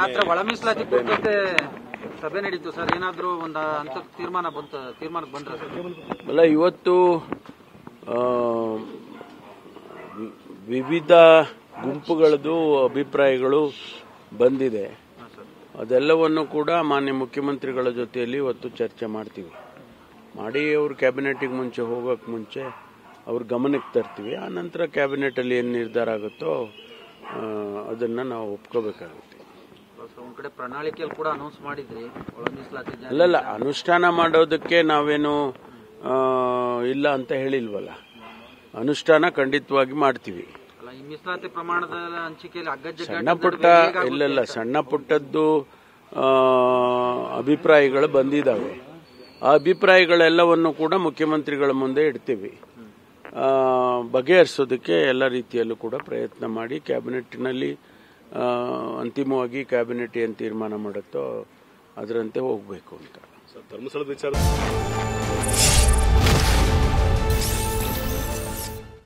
ರಾತ್ರಿ ಒಳ ಮೀಸಲಾತಿ ಕುರಿತಂತೆ ಸಭೆ ನಡೀತು ಸರ್. ಏನಾದರೂ ಒಂದು ಅಂತ ತೀರ್ಮಾನಕ್ಕೆ ಬಂದ್ರೆ ಅಲ್ಲ, ಇವತ್ತು ವಿವಿಧ ಗುಂಪುಗಳದ್ದು ಅಭಿಪ್ರಾಯಗಳು ಬಂದಿದೆ. ಅದೆಲ್ಲವನ್ನು ಕೂಡ ಮಾನ್ಯ ಮುಖ್ಯಮಂತ್ರಿಗಳ ಜೊತೆಯಲ್ಲಿ ಇವತ್ತು ಚರ್ಚೆ ಮಾಡ್ತೀವಿ. ಮಾಡಿ ಅವರು ಕ್ಯಾಬಿನೆಟ್ಗೆ ಮುಂಚೆ ಹೋಗೋಕೆ ಮುಂಚೆ ಅವ್ರ ಗಮನಕ್ಕೆ ತರ್ತೀವಿ. ಆ ನಂತರ ಕ್ಯಾಬಿನೆಟಲ್ಲಿ ಏನು ನಿರ್ಧಾರ ಆಗುತ್ತೋ ಅದನ್ನು ನಾವು ಒಪ್ಕೋಬೇಕಾಗುತ್ತೆ. ಒಂದು ಕಡೆ ಪ್ರಣಾಳಿಕೆಯಲ್ಲಿ ಕೂಡ ಅನೌನ್ಸ್ ಮಾಡಿದ್ರಿ ಒಳ ಮೀಸಲಾತಿ. ಅಲ್ಲಲ್ಲ, ಅನುಷ್ಠಾನ ಮಾಡೋದಕ್ಕೆ ನಾವೇನು ಇಲ್ಲ ಅಂತ ಹೇಳಿಲ್ವಲ್ಲ. ಅನುಷ್ಠಾನ ಖಂಡಿತವಾಗಿ ಮಾಡ್ತೀವಿ. ಈ ಮೀಸಲಾತಿ ಪ್ರಮಾಣದ ಹಂಚಿಕೆಯಲ್ಲಿ ಸಣ್ಣ ಪುಟ್ಟ ಇಲ್ಲೆಲ್ಲ ಸಣ್ಣ ಪುಟ್ಟದ್ದು ಅಭಿಪ್ರಾಯಗಳು ಬಂದಿದ್ದಾವೆ. ಆ ಅಭಿಪ್ರಾಯಗಳೆಲ್ಲವನ್ನು ಕೂಡ ಮುಖ್ಯಮಂತ್ರಿಗಳ ಮುಂದೆ ಇಡ್ತೀವಿ. ಬಗೆಹರಿಸೋದಕ್ಕೆ ಎಲ್ಲ ರೀತಿಯಲ್ಲೂ ಕೂಡ ಪ್ರಯತ್ನ ಮಾಡಿ ಕ್ಯಾಬಿನೆಟ್ನಲ್ಲಿ ಅಂತಿಮವಾಗಿ ಕ್ಯಾಬಿನೆಟ್ ಏನು ತೀರ್ಮಾನ ಮಾಡುತ್ತೋ ಅದರಂತೆ ಹೋಗಬೇಕು ಅಂತ. ಧರ್ಮಸ್ಥಳದ ವಿಚಾರ